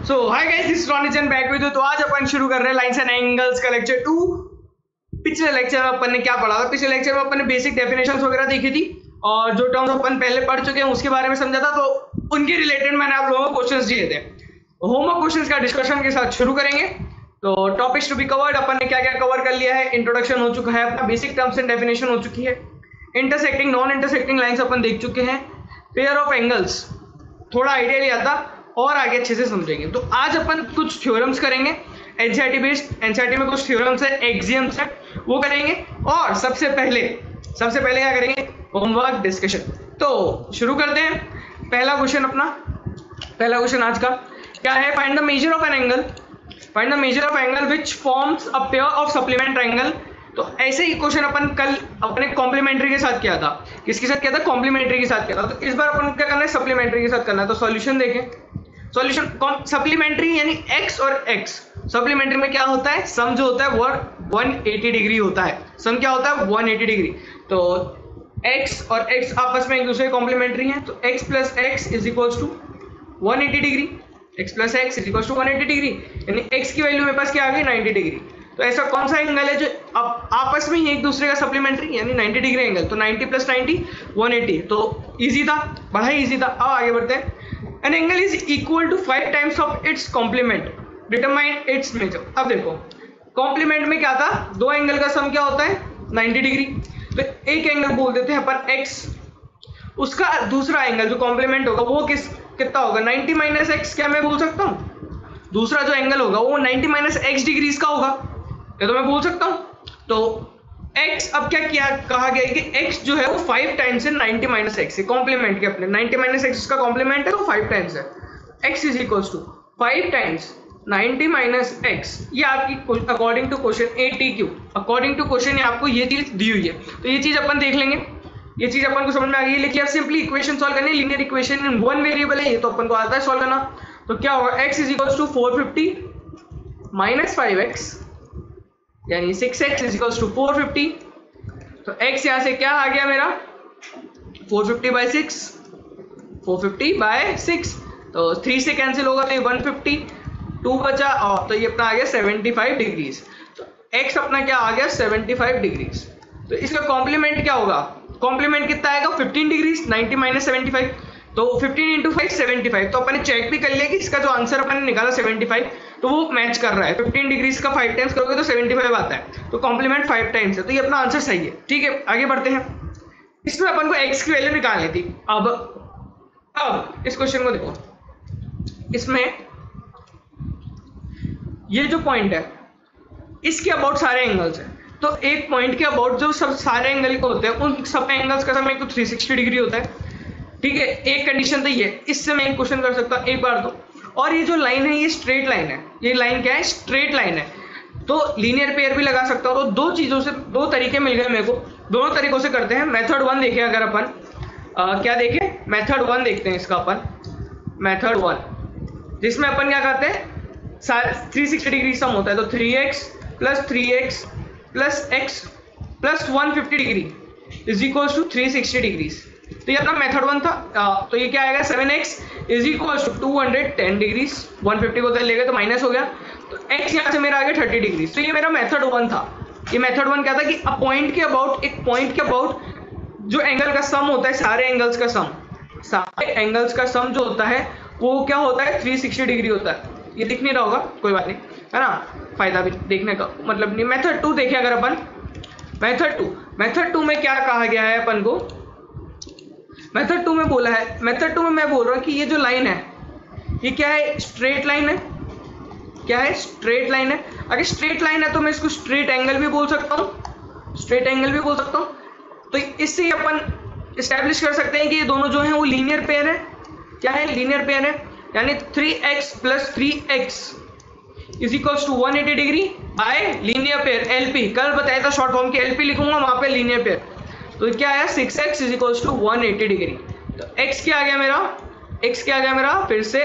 So hi guys, this is Ronnie Chand back with you. तो आज अपन शुरू कर रहे हैं लाइंस एंड एंगल्स का लेक्चर 2। पिछले लेक्चर में अपन ने क्या पढ़ा था? पिछले लेक्चर में अपन ने बेसिक डेफिनेशंस वगैरह देखी थी और जो टर्म्स अपन पहले पढ़ चुके हैं उसके बारे में समझा था। तो उनके रिलेटेड मैंने आप लोगों को क्वेश्चंस दिए थे। होमवर्क क्वेश्चंस का डिस्कशन के साथ शुरू करेंगे। तो टॉपिक्स टू बी कवर्ड, अपन ने क्या क्या कवर कर लिया है। इंट्रोडक्शन हो चुका है अपना, बेसिक टर्म्स एंड डेफिनेशन हो चुकी है, इंटरसेक्टिंग नॉन इंटरसेक्टिंग लाइंस अपन देख चुके हैं, पेयर ऑफ एंगल्स थोड़ा आइडिया लिया था और आगे अच्छे से समझेंगे। तो आज अपन कुछ थ्योरम्स करेंगे, एनसीईआरटी बेस्ड। एनसीईआरटी में कुछ थ्योरम्स है, एक्सियम्स है, वो करेंगे। और सबसे पहले क्या करेंगे? Homework discussion. तो शुरू करते हैं। पहला क्वेश्चन आज का क्या है? Find the measure of an angle. Find the measure of angle which forms a pair of supplement angle. तो ऐसे ही क्वेश्चन अपन कल अपने कॉम्प्लीमेंट्री के साथ किया था। किसके साथ किया था? कॉम्प्लीमेंट्री के साथ किया था। तो इस बार अपन क्या करना है? सप्लीमेंट्री के साथ करना है। तो सॉल्यूशन देखें। सॉल्यूशन सप्लीमेंट्री यानी x और x। सप्लीमेंट्री में क्या होता है? सम जो होता है वो 180 डिग्री होता है। सम क्या होता है? 180 डिग्री। तो x और x आपस में एक दूसरे कॉम्प्लीमेंट्री हैं। तो x plus x is equals to 180 degree. x plus x is equals to 180 degree, यानी x की वैल्यू मेरे पास क्या आ गई? 90 डिग्री। तो ऐसा कौन सा एंगल है जो अब आपस में ही एक दूसरे का सप्लीमेंट्री यानी 90 डिग्री एंगल? तो 90 प्लस 90 180। तो इजी था, बड़ा ही इजी था। अब आगे बढ़ते हैं। An angle is equal to 5 times of its complement. Determine its measure. अब देखो कॉम्प्लीमेंट में क्या था? दो एंगल का सम क्या होता है? 90 डिग्री। तो एक एंगल बोल देते हैं अपन x, उसका दूसरा एंगल जो कॉम्प्लीमेंट होगा वो कितना होगा? 90 माइनस एक्स। क्या मैं बोल सकता हूँ? दूसरा जो एंगल होगा वो 90 माइनस एक्स डिग्रीज का होगा, ये तो मैं बोल सकता हूँ। तो x अब क्या कहा गया है कि x जो है वो 5 टाइम्स है 90 माइनस एक्स। कॉम्प्लीमेंट के अपने 90 माइनस एक्स का कॉम्प्लीमेंट है वो 5 टाइम्स है। x is equals to 5 times 90 minus x. ये आपकी according to question ATQ, according to question आपको ये चीज दी हुई है। तो ये चीज अपन देख लेंगे, ये चीज अपन को समझ में आ गई है। लेकिन अब सिंपली इक्वेशन सॉल्व करनी है। Linear equation in one variable है, ये तो अपन को आता है सॉल्व करना। तो क्या होगा? x is equals to 450 minus 5x यानी 6x इज इक्वल्स टू 450। तो x यहां से क्या आ गया मेरा? 450 बाई 6, 450 बाय 6। तो 3 से कैंसिल होगा तो ये 150, 2 बचा और तो ये अपना आ गया 75 डिग्रीज। तो x अपना क्या आ गया? 75 डिग्रीज। तो इसका कॉम्प्लीमेंट क्या होगा? कॉम्प्लीमेंट कितना आएगा? 15 डिग्रीज। 90 माइनस 75 तो 15 इंटू 5 75। तो अपन ने चेक भी कर लिया कि इसका जो आंसर अपन ने निकाला 75 तो वो मैच कर रहा है। 15 डिग्रीज का 5 टाइम्स करोगे तो 75 आता है। तो कॉम्प्लीमेंट 5 टाइम्स है, तो ये अपना आंसर सही है। ठीक है, आगे बढ़ते हैं। इसमें अपन को x की वैल्यू निकालनी थी। अब इस क्वेश्चन को देखो, इसमें ये जो पॉइंट है इसके अबाउट सारे एंगल्स हैं। तो एक पॉइंट के अबाउट जो सब सारे एंगल को होते हैं उन सब एंगल्स का सम एक तो 360 डिग्री होता है। ठीक है, एक कंडीशन तो ये, इससे मैं एक क्वेश्चन कर सकता हूँ एक बार तो। और ये जो लाइन है ये स्ट्रेट लाइन है। ये लाइन क्या है? स्ट्रेट लाइन है। तो लीनियर पेयर भी लगा सकता हूँ। तो दो चीजों से दो तरीके मिल गए मेरे को, दोनों तरीकों से करते हैं। मेथड 1 देखें अगर अपन क्या देखें? मेथड 1 देखते हैं इसका अपन। मेथड 1 जिसमें अपन क्या करते हैं? 360 डिग्री सम होता है। तो 3x plus 3x plus x plus 150 degree is equals to 360 degrees. तो ये अपना मेथड 1 था। तो ये क्या आएगा? 7x is equals to 210 degrees. 150 को ले गए तो माइनस हो गया। तो x यहाँ से मेरा आ गया 30 डिग्रीज। तो ये मेरा मेथड 1 था। ये मेथड 1 क्या था कि एक पॉइंट के अबाउट जो एंगल का सम होता है, सारे एंगल्स का सम जो होता है वो क्या होता है? 360 डिग्री होता है। ये दिख नहीं रहा होगा, कोई बात नहीं, है ना, फायदा भी देखने का मतलब नहीं। मेथड 2 देखें अगर अपन। मेथड 2 में क्या कहा गया है अपन को? मेथड 2 में बोला है, मेथड 2 में मैं बोल रहा हूँ कि ये जो लाइन है ये क्या है? स्ट्रेट लाइन है। क्या है? स्ट्रेट लाइन है। अगर स्ट्रेट लाइन है तो मैं इसको स्ट्रेट एंगल भी बोल सकता हूँ, स्ट्रेट एंगल भी बोल सकता हूँ। तो इससे अपन इस्टेब्लिश कर सकते हैं कि ये दोनों जो हैं वो लीनियर पेयर है। क्या है? लीनियर पेयर है। यानी 3x plus 3x is equals to 180 degree by linear pair LP। कल बताया था शॉर्ट फॉर्म की LP लिखूंगा वहां पे लीनियर पेयर। तो क्या आया? 6x is equals to 180 degree. तो x क्या आ गया मेरा? फिर से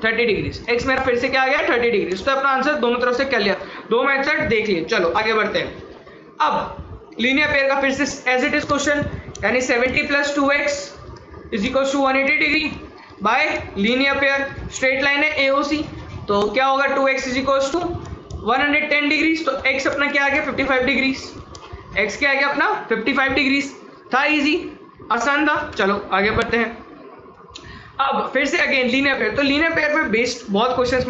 30 डिग्री। x मेरा फिर से क्या आ गया? 30 डिग्री। तो अपना आंसर दोनों तरफ से कर लिया, दो मेथड देख लिए। चलो आगे बढ़ते हैं। अब लीनियर पेयर का फिर से एज इट इज क्वेश्चन, यानी 70 plus 2x is equals to 180 degree by linear pair. Straight line है AOC। तो क्या होगा 2x is equals to 110 degrees. तो x अपना क्या आ गया 55 डिग्रीज, x क्या आ गया अपना 55 डिग्रीज। था इजी, आसान था। चलो आगे बढ़ते हैं। अब फिर से अगेन लीनियर पेयर, तो लीनियर पेयर पे बेस्ड बहुत क्वेश्चंस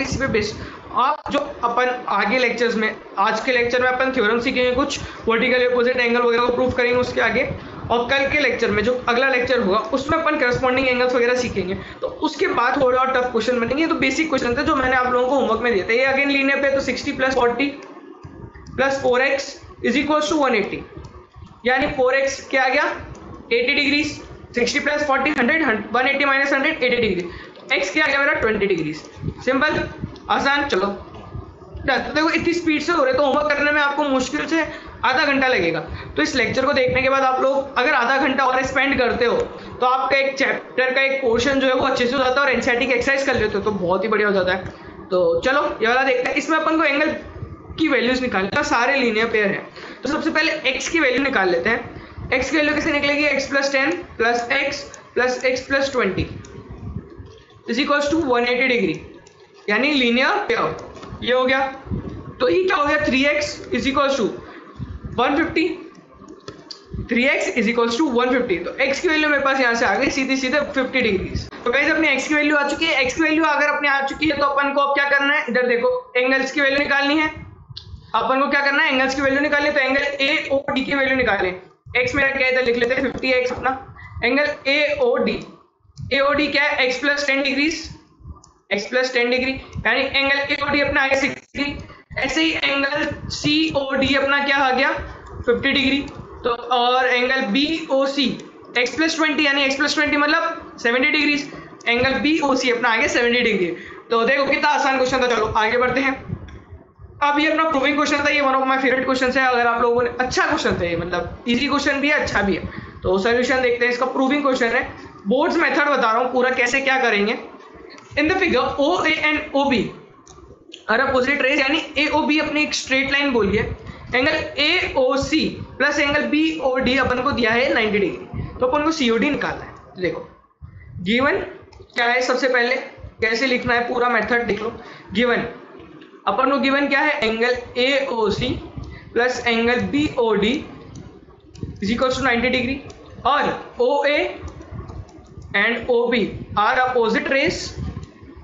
इसी पे बेस्ड आप जो अपन आगे लेक्चर्स में, आज के लेक्चर में अपन थ्योरम सीखेंगे, कुछ वर्टिकल अपोजिट एंगल वगैरह को प्रूव करेंगे उसके आगे, और कल के लेक्चर में जो अगला लेक्चर होगा उसमें अपन करस्पॉन्डिंग एंगल्स वगैरह सीखेंगे। तो उसके बाद थोड़ा और टफ क्वेश्चन बनेंगे। तो बेसिक क्वेश्चन थे जो मैंने आप लोगों को होमवर्क में दिए थे। ये अगेन लीनियर पे, तो 60 + 40 + 4x इज इक्वल्स टू 180, यानी 4x क्या आ गया 80 डिग्रीज, 60 + 40 100, 180 - 100 80 डिग्री, x क्या आ गया मेरा 20 डिग्रीज। सिंपल, आसान। चलो तो देखो इतनी स्पीड से हो रहे, तो होमवर्क करने में आपको मुश्किल से आधा घंटा लगेगा। तो इस लेक्चर को देखने के बाद आप लोग अगर आधा घंटा और स्पेंड करते हो तो आपका एक चैप्टर का एक पोर्शन जो है वो अच्छे से हो जाता है, और एनसीईआरटी की एक्सरसाइज कर लेते हो तो बहुत ही बढ़िया हो जाता है। तो चलो ये वाला देखते हैं। इसमें अपन को एंगल की वैल्यूज निकालना, सारे लीनियर पेयर है। तो सबसे पहले x की वैल्यू निकाल लेते हैं। x की वैल्यू कैसे निकलेगी, x + 10 + x + x + 20 is equals to 180 degree, यानी लीनियर पेयर। ये हो गया। तो ये क्या हो गया 3x is equals to 150, 3x is equals to 150। तो x की वैल्यू मेरे पास यहाँ से आ गई सीधे 50 डिग्री। तो गाइस अपनी x की वैल्यू आ चुकी है। x की वैल्यू अगर अपने आ चुकी है तो अपन को अब क्या करना है, इधर देखो एंगल्स की वैल्यू निकालनी है। अपन को क्या करना है, एंगल्स की वैल्यू निकालनी है। तो एंगल AOD की वैल्यू निकालें। x मेरा क्या है इधर लिख लेते हैं 50x अपना एंगल AOD। AOD क्या है x + 10 डिग्रीज, x + 10 डिग्री, यानी एंगल AOD अपना आ गया 60। ऐसे ही एंगल COD अपना क्या आ गया 50 डिग्री। तो और एंगल BOC x + 20, यानी x + 20 मतलब 70 डिग्री। एंगल BOC अपना आ गया 70 डिग्री। तो देखो कितना आसान क्वेश्चन था। चलो आगे बढ़ते हैं। अब ये अपना प्रूविंग क्वेश्चन था। ये one of my favourite question है। अगर आप लोगों ने, अच्छा क्वेश्चन था ये, मतलब इजी क्वेश्चन भी है, अच्छा भी है। तो सोल्यूशन देखते हैं। इसका प्रूविंग क्वेश्चन है, बोर्ड्स मेथड बता रहा हूँ पूरा कैसे क्या करेंगे। In the figure OA and OB are opposite rays, यानी AOB अपनी एक स्ट्रेट लाइन बोलिए। Angle AOC plus angle BOD अपन को दिया है 90 डिग्री। तो अपन को COD निकालना है। तो देखो गिवन क्या है, सबसे पहले कैसे लिखना है पूरा मेथड देख लो। गिवन अपन को गिवन क्या है, angle AOC plus angle BOD is equal to 90 degree, और OA and OB are opposite rays.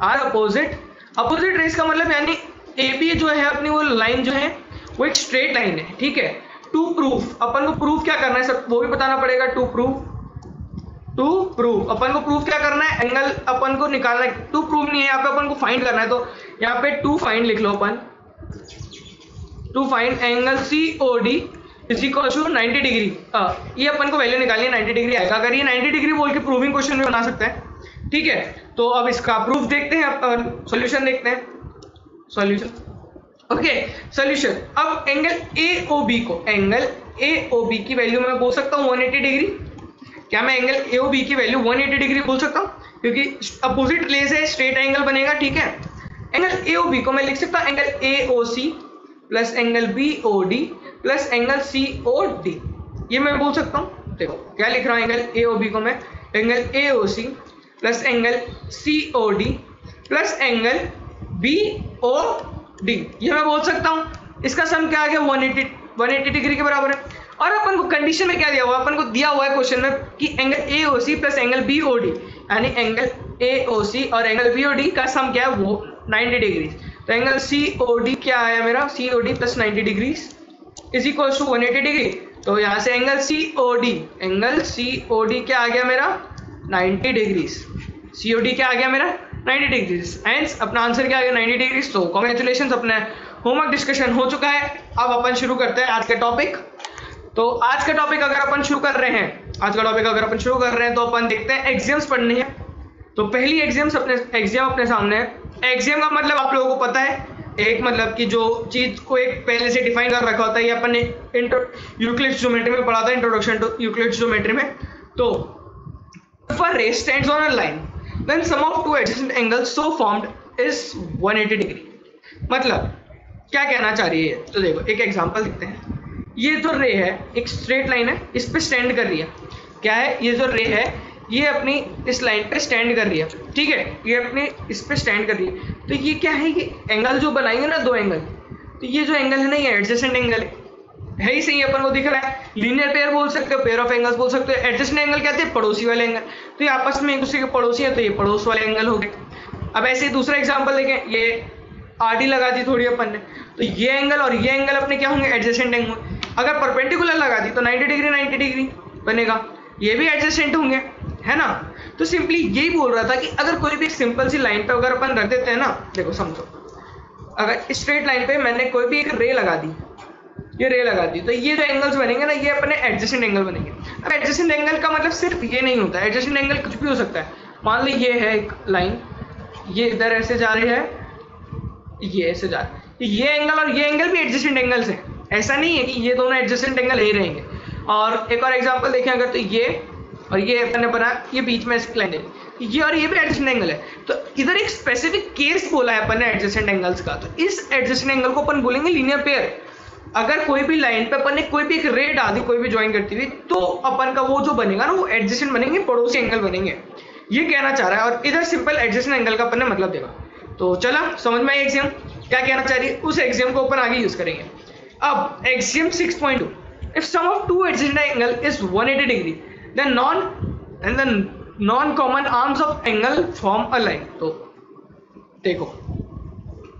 Are opposite rays का मतलब यानी AB जो है अपनी वो लाइन जो है वो एक स्ट्रेट लाइन है, ठीक है। टू प्रूफ अपन को प्रूफ क्या करना है सब वो भी बताना पड़ेगा। टू प्रूफ अपन को प्रूफ क्या करना है, एंगल अपन को निकालना है। टू प्रूफ नहीं है, यहाँ पे अपन को फाइंड करना है। तो यहाँ पे टू फाइंड लिख लो अपन। To find angle COD is equal to 90 degree. ये अपन को वैल्यू निकालनी है, 90 डिग्री आएगा। अगर ये 90 डिग्री बोल के प्रूविंग क्वेश्चन भी बना सकते हैं, ठीक है। तो अब इसका प्रूफ देखते हैं, अब सॉल्यूशन देखते हैं। Solution okay, solution. अब एंगल AOB की वैल्यू मैं बोल सकता हूँ 180 डिग्री। क्या मैं एंगल AOB की वैल्यू 180 डिग्री बोल सकता हूँ, क्योंकि अपोजिट प्लेस है, स्ट्रेट एंगल बनेगा, ठीक है। एंगल AOB को मैं लिख सकता हूँ angle AOC plus angle BOD plus angle COD। ये मैं बोल सकता हूँ। देखो क्या लिख रहा हूँ, एंगल AOB को मैं angle AOC plus angle COD plus angle BOD, ये मैं बोल सकता हूँ। इसका सम क्या आ गया 180 डिग्री के बराबर है। और अपन को कंडीशन में क्या दिया हुआ है, अपन को दिया हुआ है क्वेश्चन में कि angle AOC plus angle BOD, यानी एंगल AOC और एंगल BOD का सम क्या है वो 90 डिग्री। तो एंगल COD क्या आया मेरा, COD plus 90 degree is equal to 180 degree. तो यहाँ से एंगल COD क्या आ गया मेरा 90 डिग्रीज। COD क्या आ गया मेरा 90 डिग्रीज। एंड अपना आंसर क्या आ गया 90 डिग्रीज। तो कॉन्ग्रेचुलेशन, अपने होमवर्क डिस्कशन हो चुका है। अब अपन शुरू करते हैं आज का टॉपिक। तो आज का टॉपिक अगर अपन शुरू कर रहे हैं तो अपन देखते हैं एग्जाम्स पढ़नी है। तो पहली एग्जाम अपने सामने है। एग्जाम का मतलब आप लोगों को पता है, एक मतलब कि जो चीज को एक पहले से डिफाइन कर रखा होता है। ये अपन ने यूक्लिड्स ज्योमेट्री में पढ़ा था, इंट्रोडक्शन टू यूक्लिड्स ज्योमेट्री में। तो if a ray stands on a line then sum of two adjacent angles so formed is 180 degree। मतलब क्या कहना चाह रही है, तो देखो एक एग्जांपल देखते हैं। ये जो रे है एक स्ट्रेट लाइन है, इस पे स्टैंड कर रही है। क्या है, ये जो रे है ये अपनी इस लाइन पे स्टैंड कर रही है, ठीक है। ये अपनी इस पे स्टैंड कर रही है। तो ये क्या है, ये एंगल जो बनाएंगे ना दो एंगल, तो ये जो एंगल है ना ये एडजेसेंट एंगल है ही सही, अपन को दिख रहा है। लीनियर पेयर बोल सकते हो, पेयर ऑफ एंगल्स बोल सकते हो। एडजेसेंट एंगल क्या थे, पड़ोसी वाले एंगल, तो ये आपस में एक दूसरे के पड़ोसी है, तो ये पड़ोस वाले एंगल हो गए। अब ऐसे ही दूसरा एग्जाम्पल देखें, ये आरडी लगा दी थोड़ी अपन ने, तो ये एंगल और ये एंगल अपने क्या होंगे, एडजेसेंट एंगल। अगर परपेंडिकुलर लगा दी तो 90 डिग्री 90 डिग्री बनेगा, ये भी एडजेसेंट होंगे, है ना। तो सिंपली यही बोल रहा था कि अगर कोई भी सिंपल सी लाइन पे अगर अपन रख देते हैं ना, देखो समझो, अगर स्ट्रेट लाइन पे मैंने कोई भी एक रे लगा दी, ये रे लगा दी, तो ये जो एंगल्स बनेंगे ना ये अपने एडजेसेंट एंगल बनेंगे। अब एडजेसेंट एंगल का मतलब सिर्फ ये नहीं होता है, एडजेसेंट एंगल कुछ भी हो सकता है। मान लो ये है एक लाइन, ये इधर ऐसे जा रही है, ये ऐसे जा रहा है, ये एंगल और ये एंगल भी एडजेसेंट एंगल्स हैं। ऐसा नहीं है कि ये दोनों एडजेसेंट एंगल ही रहेंगे। और एक और एग्जांपल देखें अगर, तो ये और ये अपन ने बना, ये बीच में लाइन है, ये और ये भी एडजेसेंट एंगल है। तो इधर एक स्पेसिफिक केस बोला है अपन ने एडजेसेंट एंगल्स का, तो इस एडजेसेंट एंगल को अपन बोलेंगे लीनियर पेयर। अगर कोई भी लाइन पे अपन ने कोई भी एक रे डाल दी, कोई भी ज्वाइन करती हुई, तो अपन का वो जो बनेगा ना वो एडजेसेंट बनेंगे, पड़ोसी एंगल बनेंगे, ये कहना चाह रहा है। और इधर सिंपल एडजेसेंट एंगल का अपन ने मतलब देगा। तो चला समझ में आई एक्सियम क्या कहना चाह रही है, उस एक्सियम को अपन आगे यूज करेंगे। अब axiom 6.2, if sum of two adjacent angle is 180 degree then non common arms of angle form a line. तो देखो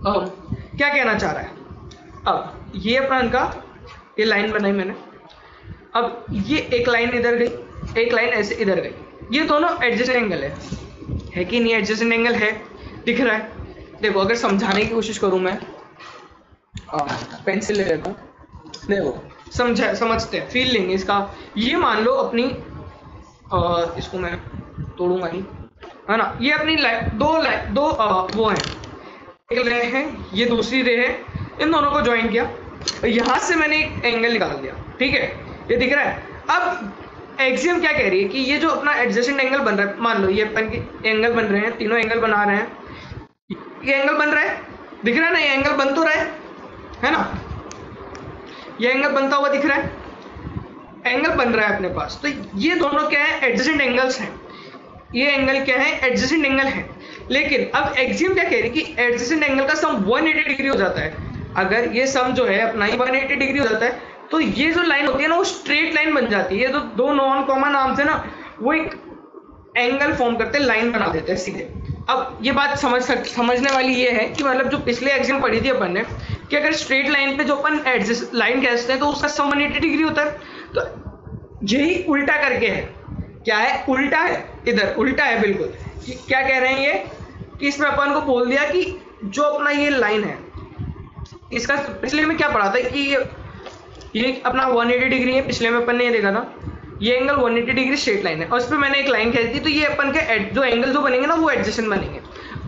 क्या कहना चाह रहा है। अब ये अपन का ये लाइन बनाई मैंने, अब ये एक लाइन इधर गई, एक लाइन ऐसे इधर गई, ये दोनों एडजेसेंट एंगल है कि नहीं, एडजेसेंट एंगल है, दिख रहा है। देखो अगर समझाने की कोशिश करूं मैं, पेंसिल ले लेता हूँ, देखो समझते हैं, फील लेंगे इसका। ये मान लो अपनी इसको मैं तोड़ूंगा नहीं, है ना, ये अपनी दो वो है, एक रे है, ये दूसरी रे है, इन दोनों को ज्वाइन किया, यहां से मैंने एक एंगल निकाल दिया, ठीक है, ये दिख रहा है। अब एक्सियम क्या कह रही है कि ये जो अपना एडजेसेंट एंगल बन रहा है, मान लो ये अपन के एंगल बन रहे हैं, तीनों एंगल बना रहे हैं, ये एंगल बन रहा है, दिख रहा है ना, ये एंगल बन तो रहा है ना, ये एंगल बनता हुआ दिख रहा है, एंगल बन रहा है अपने पास। तो ये दोनों क्या है, एडजेसेंट एंगल्स हैं। ये एंगल क्या है, एडजेसेंट एंगल है। लेकिन अब एक्सियम क्या कह रही है कि एडजेसेंट एंगल का सम 180 डिग्री हो जाता है। अगर ये सम जो है अपना ही 180 डिग्री हो जाता है, तो ये जो लाइन होती है ना वो स्ट्रेट लाइन बन जाती है। ये तो दो नॉन कॉमन आर्म्स है ना, वो एक एंगल फॉर्म करते हैं, लाइन बना देते हैं सीधे। अब ये बात समझने वाली ये है कि मतलब जो पिछले एक्सियम पढ़ी थी अपन ने कि अगर स्ट्रेट लाइन पे जो अपन एडजेसेंट लाइन खींचते हैं तो उसका सम 180 डिग्री होता है। तो यही उल्टा करके है, क्या है, उल्टा है, इधर उल्टा है बिल्कुल। क्या कह रहे हैं ये कि इसमें अपन को बोल दिया कि जो अपना ये लाइन है, इसका पिछले में क्या पढ़ा था कि ये अपना 180 डिग्री है, पिछले में अपन ने ये देखा था, ये एंगल 180 डिग्री स्ट्रेट लाइन है, और उस पर मैंने एक लाइन खींच दी, तो ये अपन के जो एंगल जो बनेंगे ना वो एडजेसेंट बनेंगे।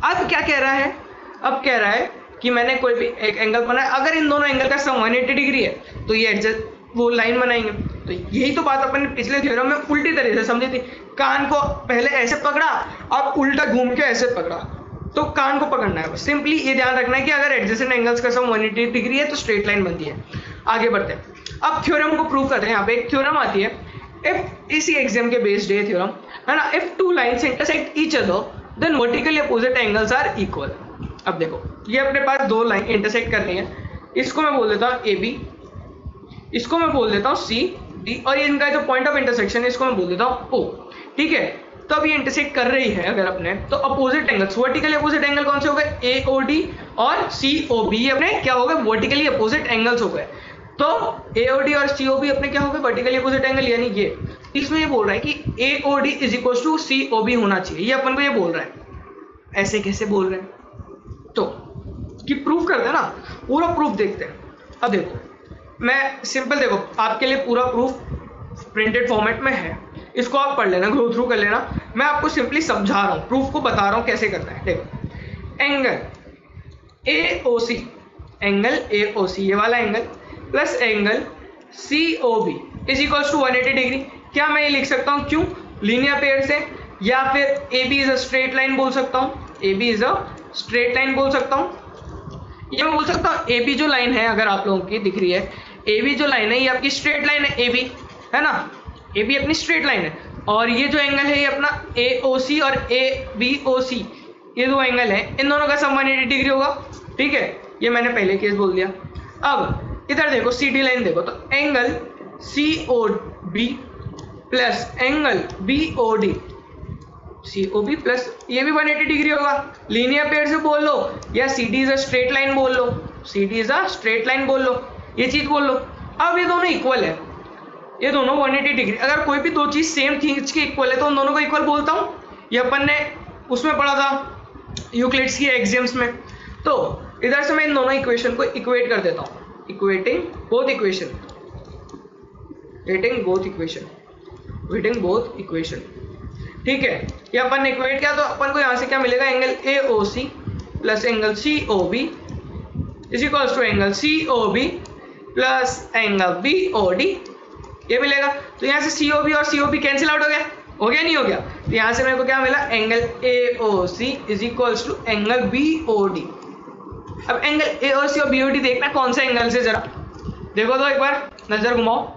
अब क्या कह रहा है, अब कह रहा है कि मैंने कोई भी एक एंगल बनाया, अगर इन दोनों एंगल का सम 180 डिग्री है तो ये वो लाइन बनाएंगे। तो यही तो बात अपन ने पिछले थ्योरम में उल्टी तरीके से समझी थी। कान को पहले ऐसे पकड़ा और उल्टा घूम के ऐसे पकड़ा, तो कान को पकड़ना है। सिंपली ये ध्यान रखना है कि अगर एडजेसेंट एंगल्स का सम 180 डिग्री है तो स्ट्रेट लाइन बनती है। आगे बढ़ते हैं, अब थ्योरम को प्रूव करते हैं। यहाँ पे एक थ्योरम आती है, इफ इसी एग्जाम के बेस्ड है थ्योरम, है ना, if two lines intersect each other then vertically opposite angles are equal. अब देखो ये अपने पास दो लाइन इंटरसेक्ट कर रही है, इसको मैं बोल देता हूँ ए बी, इसको मैं बोल देता हूँ सी डी, और ये इनका जो पॉइंट ऑफ इंटरसेक्शन है इसको मैं बोल देता हूँ ओ, ठीक है। तो अब ये इंटरसेक्ट कर रही है अगर अपने, तो opposite angles, vertically opposite angle कौन से हो गए, ए ओ डी और सी ओ बी अपने क्या हो गए, वर्टिकली अपोजिट एंगल्स हो गए। तो ए ओ डी और सी ओ बी अपने क्या हो गए, वर्टिकली अपोजिट एंगल, यानी ये इसमें ये बोल रहा है कि A O D is equal to C O B होना चाहिए, ये अपन को ये बोल रहा है। ऐसे कैसे बोल रहे हैं, तो कि प्रूफ करते हैं ना, पूरा प्रूफ देखते हैं। अब देखो मैं सिंपल, देखो आपके लिए पूरा प्रूफ प्रिंटेड फॉर्मेट में है, इसको आप पढ़ लेना, गो थ्रू कर लेना। मैं आपको सिंपली समझा रहा हूँ, प्रूफ को बता रहा हूँ कैसे करना है। देखो angle A O C, angle A O C ये वाला angle plus angle C O B is equal to 180 degree. क्या मैं ये लिख सकता हूँ, क्यों, लीनियर पेयर से, या फिर A B is a straight line बोल सकता हूँ, A B is a straight line बोल सकता हूँ। ये मैं बोल सकता हूँ ए बी जो लाइन है, अगर आप लोगों की दिख रही है, ए बी जो लाइन है ये आपकी स्ट्रेट लाइन है, ए बी है ना, ए बी अपनी स्ट्रेट लाइन है। और ये जो एंगल है ये अपना ए ओ सी और ए बी ओ सी, ये दो एंगल है, इन दोनों का सम 180 डिग्री होगा, ठीक है, ये मैंने पहले केस बोल दिया। अब इधर देखो CD लाइन देखो, तो angle COB plus angle BOD, COB plus ये भी 180 डिग्री होगा। लीनियर पेयर से बोल लो या CD is a straight line बोल लो, CD is a straight line बोल लो, ये चीज बोल लो। अब ये दोनों इक्वल है, ये दोनों 180 डिग्री, अगर कोई भी दो चीज सेम खींच के इक्वल है तो उन दोनों को इक्वल बोलता हूँ। ये अपन ने उसमें पढ़ा था यूक्लिड्स की एक्सियम्स में। तो इधर से मैं इन दोनों इक्वेशन को इक्वेट कर देता हूँ, equating both equation, waiting both equation, ठीक है। ये अपन ने इक्वेट किया तो अपन को यहाँ से क्या मिलेगा, angle AOC plus angle COB is equals to angle COB plus angle BOD, ये मिलेगा। तो यहाँ से COB और COB कैंसिल आउट हो गया नहीं हो गया, तो यहाँ से मेरे को क्या मिला, angle AOC is equals to angle BOD। अब एंगल AOC और BOD देखना कौन सा एंगल से, जरा देखो तो एक बार नजर घुमाओ।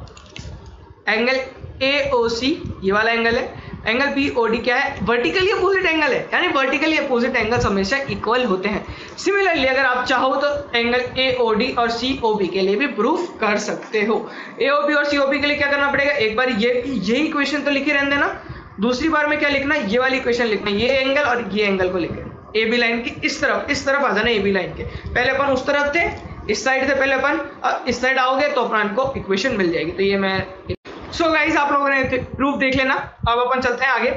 एंगल AOC ये वाला एंगल है, एंगल BOD क्या है, वर्टिकली अपोजिट एंगल है, यानी वर्टिकली अपोजिट एंगल्स हमेशा इक्वल होते हैं। सिमिलरली अगर आप चाहो तो एंगल AOD और COB के लिए भी प्रूफ कर सकते हो। AOB और COB के लिए क्या करना पड़ेगा, एक बार ये इक्वेशन तो लिखे रहने देना, दूसरी बार में क्या लिखना, ये वाली इक्वेशन लिखना, ये एंगल और ये एंगल को लिखे AB लाइन की इस तरफ आ जाना, AB लाइन के पहले अपन उस तरफ थे, इस साइड थे पहले अपन, इस साइड आओगे तो अपन को इक्वेशन मिल जाएगी। तो ये मैं सो गाइस आप लोगों ने प्रूफ देख लेना। अब अपन चलते हैं आगे।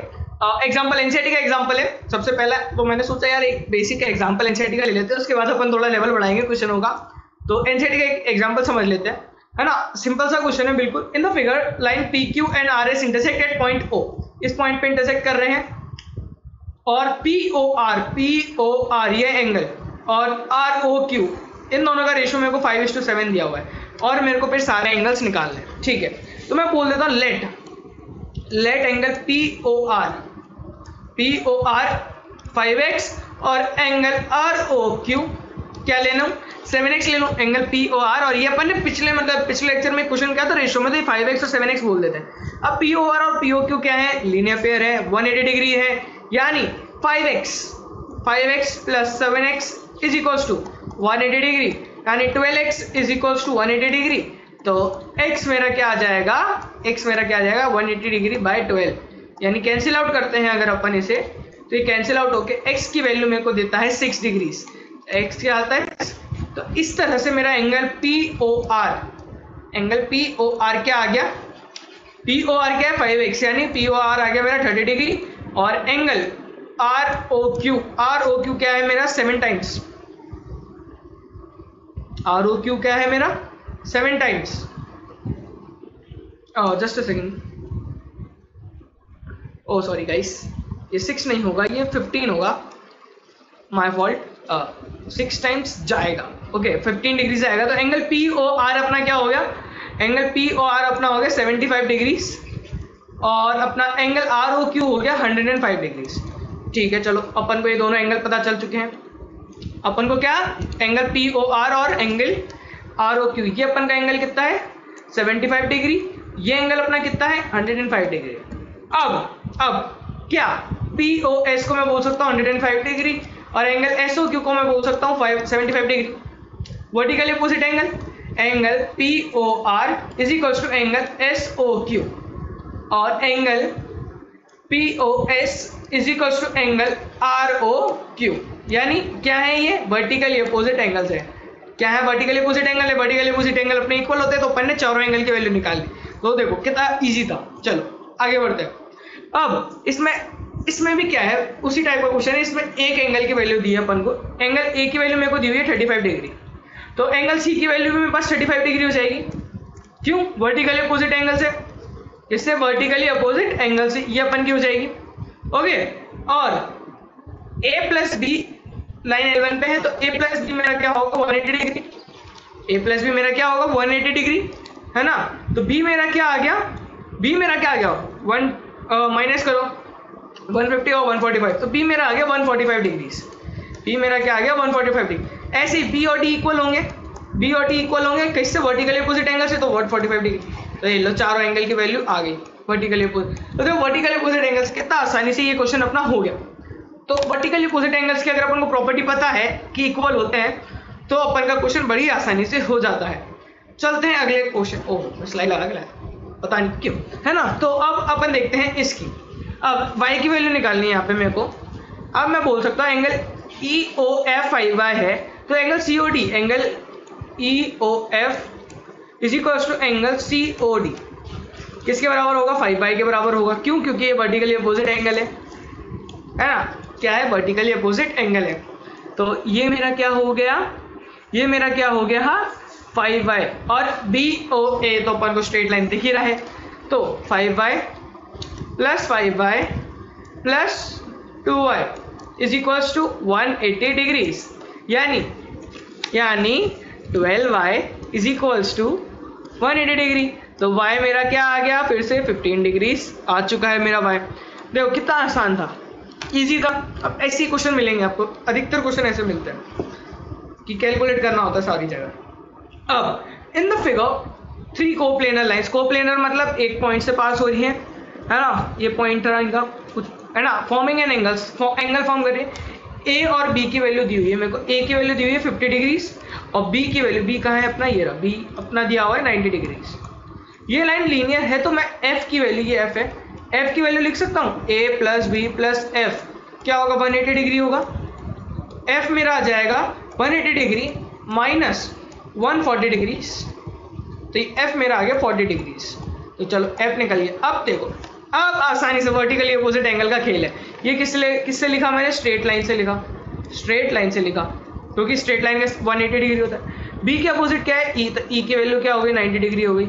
एग्जांपल एनसीईआरटी का एग्जांपल है सबसे पहला, तो मैंने सोचा यार एक बेसिक एग्जांपल एनसीईआरटी का ले लेते हैं, उसके बाद अपन थोड़ा लेवल बढ़ाएंगे क्वेश्चनों का। तो एनसीईआरटी का एक एग्जांपल समझ लेते हैं, है ना। सिंपल सा क्वेश्चन है बिल्कुल। इन the figure line PQ and RS intersect at point O, इस पॉइंट पे इंटरसेक्ट कर रहे हैं, और POR ये एंगल और ROQ इन दोनों का रेशियो मेरे को 5:7 दिया हुआ है, और मेरे को फिर सारे एंगल्स निकालने हैं, ठीक है। तो मैं बोल देता हूँ लेट एंगल POR 5x और एंगल ROQ क्या लेना हूँ, 7x ले लूँ एंगल POR। और ये अपन ने पिछले लेक्चर में क्वेश्चन किया था रेशियो में, तो 5x और 7x बोल देते हैं। अब POR और POQ क्या है, लीनियर पेयर है, 180 डिग्री है, यानी 5x plus 7x is equals to 180 degree, यानी 12x is equals to 180 degree. तो x मेरा क्या आ जाएगा, 180 डिग्री बाय 12, यानी कैंसिल आउट करते हैं अगर अपन इसे, तो ये कैंसिल आउट होके x की वैल्यू मेरे को देता है 6 डिग्री, x क्या आता है। तो इस तरह से मेरा एंगल POR क्या आ गया, POR क्या है 5x, यानी POR आ गया मेरा 30 डिग्री, और एंगल ROQ क्या है मेरा 7 टाइम्स, ROQ क्या है मेरा 7 times, just a second, oh sorry guys, ये 6 नहीं होगा, ये 15 होगा, माय फॉल्ट। 6 टाइम्स जाएगा, ओके 15 डिग्री से आएगा। तो एंगल POR अपना क्या हो गया, एंगल POR अपना हो गया 75 डिग्रीज, और अपना एंगल ROQ हो गया 105 डिग्रीज, ठीक है। चलो अपन को ये दोनों एंगल पता चल चुके हैं। अपन को क्या, एंगल POR और एंगल ROQ, ये अपन का एंगल कितना है 75 डिग्री, ये एंगल अपना कितना है 105 डिग्री। अब क्या POS को मैं बोल सकता हूँ 105 डिग्री, और एंगल SOQ को मैं बोल सकता हूँ 75 degree, vertically opposite angle POR is equals to angle SOQ, और angle POS is equals to angle ROQ, यानी क्या है ये वर्टिकली अपोजिट एंगल्स है। क्या है, वर्टिकली अपोजिट एंगल है, वर्टिकली अपोजिट एंगल अपने इक्वल होते हैं, तो अपन ने चारों एंगल की वैल्यू निकाल ली। तो देखो कितना इजी था। चलो आगे बढ़ते हैं। अब इसमें भी क्या है, उसी टाइप का क्वेश्चन है। इसमें एक एंगल की वैल्यू दी है अपन को, एंगल ए की वैल्यू मेरे को दी हुई है 35 डिग्री, तो एंगल सी की वैल्यू भी मेरे पास 35 डिग्री हो जाएगी। क्यों, वर्टिकली अपोजिट एंगल से, इससे वर्टिकली अपोजिट एंगल से ये अपन की हो जाएगी, ओके। और ए प्लस बी लाइन A1 पे है, तो A प्लस बी मेरा क्या होगा 180 डिग्री, A प्लस बी मेरा क्या होगा 180 डिग्री, है ना। तो B मेरा क्या आ गया, B मेरा क्या आ गया 1 माइनस करो 150 और 145, तो B मेरा आ गया 145 डिग्री, B मेरा क्या आ गया 145 डिग्री। ऐसे ही B और D इक्वल होंगे, B और D इक्वल होंगे किससे, वर्टिकली अपोजिट एंगल से, तो 145 डिग्री। तो ये लो चारों एंगल की वैल्यू आ गई वर्टिकली अपोजिट। तो देखो वर्टिकली अपोजिट एंगल्स कितना आसानी से ये क्वेश्चन अपना हो गया। तो वर्टिकली अपोजिट एंगल्स की अगर अपन को प्रॉपर्टी पता है कि इक्वल होते हैं तो अपन का क्वेश्चन बड़ी आसानी से हो जाता है। चलते हैं अगले क्वेश्चन। ओह स्लाइड अलग है, पता नहीं क्यों, है ना। तो अब अपन देखते हैं इसकी। अब y की वैल्यू निकालनी है यहाँ पे मेरे को। अब मैं बोल सकता हूँ एंगल EOF है, तो angle COD, angle EOF is equal to angle COD किसके बराबर होगा? 5y के बराबर होगा। क्यों? क्योंकि ये वर्टिकली अपोजिट एंगल है ना। क्या है? वर्टिकली अपोजिट एंगल है। तो ये मेरा क्या हो गया? ये मेरा क्या हो गया? हाँ 5y और BOA तो अपन को स्ट्रेट लाइन दिख ही रहा है, तो 5y plus 5y plus 2y is equals to 180 degrees, यानी 12y is equals to 180 degree. तो y मेरा क्या आ गया? फिर से 15 डिग्रीज आ चुका है मेरा y। देखो कितना आसान था, इजी था। अब ऐसे ही क्वेश्चन मिलेंगे आपको, अधिकतर क्वेश्चन ऐसे मिलते हैं कि कैलकुलेट करना होता है सारी जगह। अब इन the figure 3 coplanar lines, coplanar मतलब एक पॉइंट से पास हो रही है ना। ये पॉइंट था इनका कुछ, है ना, फॉर्मिंग एन एंगल फॉर्म कर रही है। ए और बी की वैल्यू दी हुई है मेरे को। ए की वैल्यू दी हुई है 50 डिग्रीज और बी की वैल्यू, बी कहाँ है अपना? ये रहा, बी अपना दिया हुआ है 90 डिग्रीज। ये लाइन लीनियर है तो मैं एफ की वैल्यू, ये एफ है, एफ की वैल्यू लिख सकता हूँ ए प्लस बी प्लस एफ, क्या होगा? 180 डिग्री होगा। एफ मेरा आ जाएगा 180 डिग्री माइनस 140 डिग्रीज, तो ये एफ मेरा आ गया 40 डिग्रीज। तो चलो एफ निकालिए। अब देखो, अब आसानी से वर्टिकली अपोजिट एंगल का खेल है। ये किससे लिखा मैंने? स्ट्रेट लाइन से लिखा, स्ट्रेट लाइन से लिखा, क्योंकि स्ट्रेट लाइन का 180 डिग्री होता है। बी के अपोजिट क्या है? ई, तो ई की वैल्यू क्या हो गई? 90 डिग्री हो गई।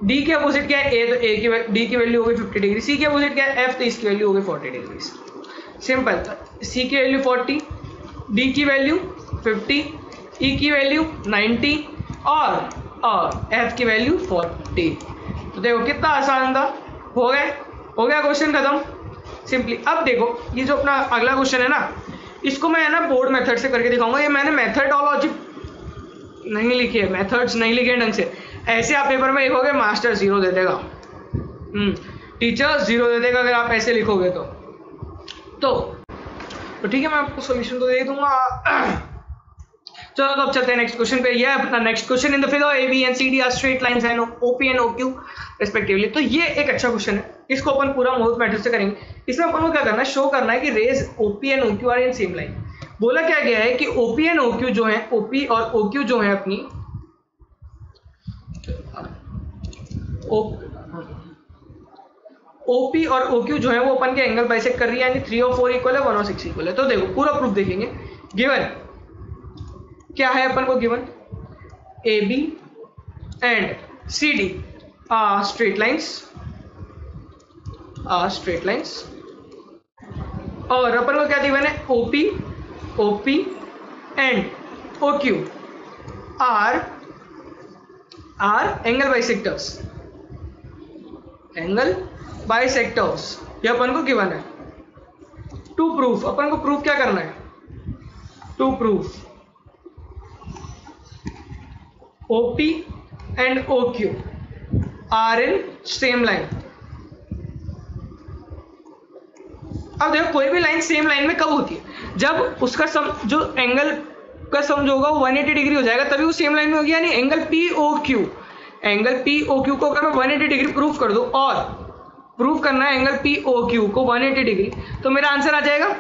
डी के अपोजिट क्या है? ए, तो ए की डी की वैल्यू हो गई 50 डिग्री। सी के अपोजिट क्या है? एफ, तो इसकी वैल्यू हो गई 40 डिग्री। सिंपल। सी की वैल्यू 40, डी की वैल्यू 50, ई की वैल्यू 90 और एफ की वैल्यू 40। तो देखो कितना आसान था, हो गया क्वेश्चन खत्म सिंपली। अब देखो ये जो अपना अगला क्वेश्चन है ना, इसको मैं है ना बोर्ड मेथड से करके दिखाऊंगा। ये मैंने मेथडोलॉजी नहीं लिखी है, मेथड्स नहीं लिखे ढंग से। ऐसे आप पेपर में लिखोगे मास्टर 0 दे देगा, टीचर 0 दे देगा अगर आप ऐसे लिखोगे तो ठीक है, मैं आपको सोल्यूशन तो दे दूंगा। चलो अब चलते हैं नेक्स्ट क्वेश्चन पे। ये अपना next question. In the figure A B and C D are straight lines and OP and OQ respectively. तो ये एक अच्छा क्वेश्चन है, इसको अपन पूरा मोहत मेथड से करेंगे। इसमें अपन को क्या करना है? शो करना है कि rays OP and OQ are in same line. बोला क्या गया है कि ओपी एंड ओक्यू जो है, ओपी और ओक्यू जो है अपनी ओपी और ओक्यू जो है वो अपन के एंगल बाइसेक्ट कर रही है, यानी 3 और 4 इक्वल है, 1 और 6 इक्वल है। तो देखो पूरा प्रूफ देखेंगे। गिवन क्या है अपन को? Given A B and C D are straight lines, और अपन को क्या गिवन है? OP and OQ are angle bisectors, ये अपन को गिवन है। टू प्रूफ, अपन को प्रूफ क्या करना है? To proof OP and OQ are in same line। अब देखो कोई भी लाइन सेम लाइन में कब होती है? जब उसका सम, जो एंगल का सम जो होगा वो 180 डिग्री हो जाएगा, तभी वो सेम लाइन में होगी। यानी एंगल POQ को अगर मैं 180 डिग्री प्रूफ कर दूं, और प्रूफ करना है एंगल POQ को 180 डिग्री, तो मेरा आंसर आ जाएगा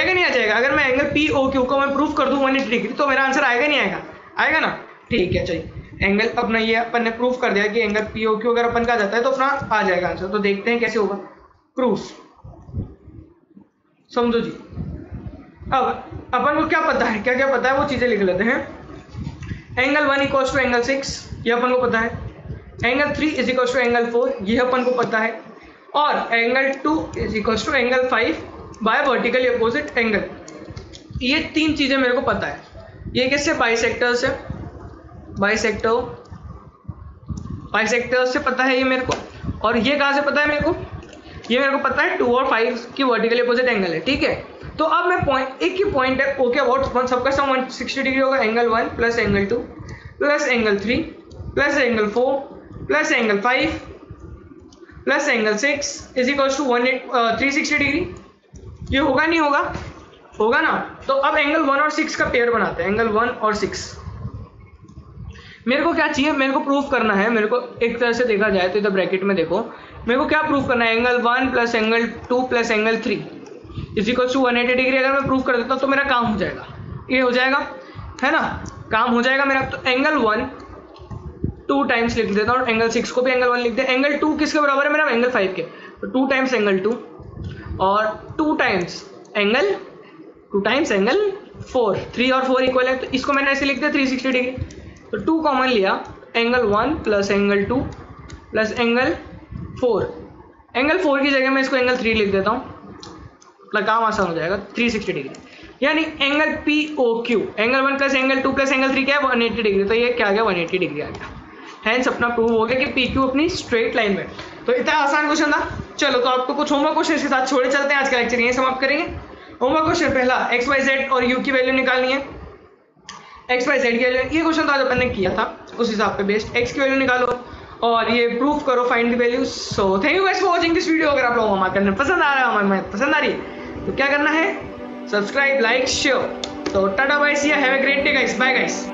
नहीं आ जाएगा? अगर मैं एंगल POQ को मैं प्रूफ कर दूं 180 डिग्री, तो मेरा आंसर आएगा नहीं आएगा? आएगा ना। ठीक है, चलिए एंगल अपना ये अपन ने प्रूफ कर दिया कि एंगल POQ अगर अपन का जाता है तो अपना आ जाएगा आंसर। तो देखते हैं कैसे होगा प्रूफ, समझो जी। अब अपन को क्या पता है, क्या पता है वो चीजें लिख लेते हैं। एंगल 1 इक्वल्स टू एंगल 6, ये अपन को पता है। Angle 3 is equals to angle 4, ये अपन को पता है। और angle 2 is equals to angle 5 by vertically opposite angle. ये 3 चीजें मेरे को पता है। ये किससे? बाइसेक्टर्स है, बाइसेक्टर्स से पता है ये मेरे को। और ये कहाँ से पता है मेरे को? ये मेरे को पता है 2 और 5 की वर्टिकली अपोजिट एंगल है। ठीक है, तो अब मैं पॉइंट, एक ही पॉइंट है, ओके व्हाट, सबका सम 160 डिग्री होगा। Angle 1 plus angle 2 plus angle 3 plus angle 4 plus angle 5 plus angle 6 is equal to 360 degree. ये होगा नहीं होगा, होगा ना। तो अब एंगल 1 और 6 का पेयर बनाते हैं, एंगल 1 और 6। मेरे को क्या चाहिए, मेरे को प्रूफ करना है, मेरे को एक तरह से देखा जाए तो इधर ब्रैकेट में देखो, मेरे को क्या प्रूफ करना है, angle 1 plus angle 2 plus angle 3 is equal to 180 degree. अगर मैं प्रूफ कर देता हूँ तो मेरा काम हो जाएगा, ये हो जाएगा, है ना, काम हो जाएगा मेरा। तो एंगल 1 2 टाइम्स लिख देता हूँ, एंगल 6 को भी एंगल 1 लिख दे। एंगल 2 किसके बराबर है मेरा, एंगल 5 के, तो 2 टाइम्स एंगल 2 और 2 टाइम्स एंगल 4, 3 और 4 इक्वल है, तो इसको मैंने ऐसे लिख दिया 360 डिग्री। तो 2 कॉमन लिया, angle 1 plus angle 2 plus angle 4, angle 4 की जगह मैं इसको एंगल 3 लिख देता हूँ, मतलब काम आसान हो जाएगा, 360 डिग्री, यानी angle P O Q, angle 1 plus angle 2 plus angle 3 क्या है, 180 डिग्री। तो ये क्या आ गया, 180 डिग्री आ गया। हैंस अपना प्रूव हो गया कि पी क्यू अपनी स्ट्रेट लाइन में। तो इतना आसान क्वेश्चन था। चलो तो आपको कुछ होमवर्क क्वेश्चन के साथ छोड़े चलते हैं, आज का लेक्चर यहीं समाप्त करेंगे। होमवर्क क्वेश्चन पहला, एक्स वाई जेड और यू की वैल्यू निकालनी है। एक्स वाई जेड की वैल्यू, ये क्वेश्चन तो आज अपन ने किया था, उस हिसाब पे बेस्ड एक्स की वैल्यू निकालो और ये प्रूफ करो, find the value. So thank you guys for watching this video. अगर आप लोगों को हमारा कंटेंट पसंद आ रहा है, हमारी मेहनत पसंद आ रही है, तो क्या करना है, सब्सक्राइब, लाइक, शेयर। तो Tata bye, see ya, have a great day guys, bye guys.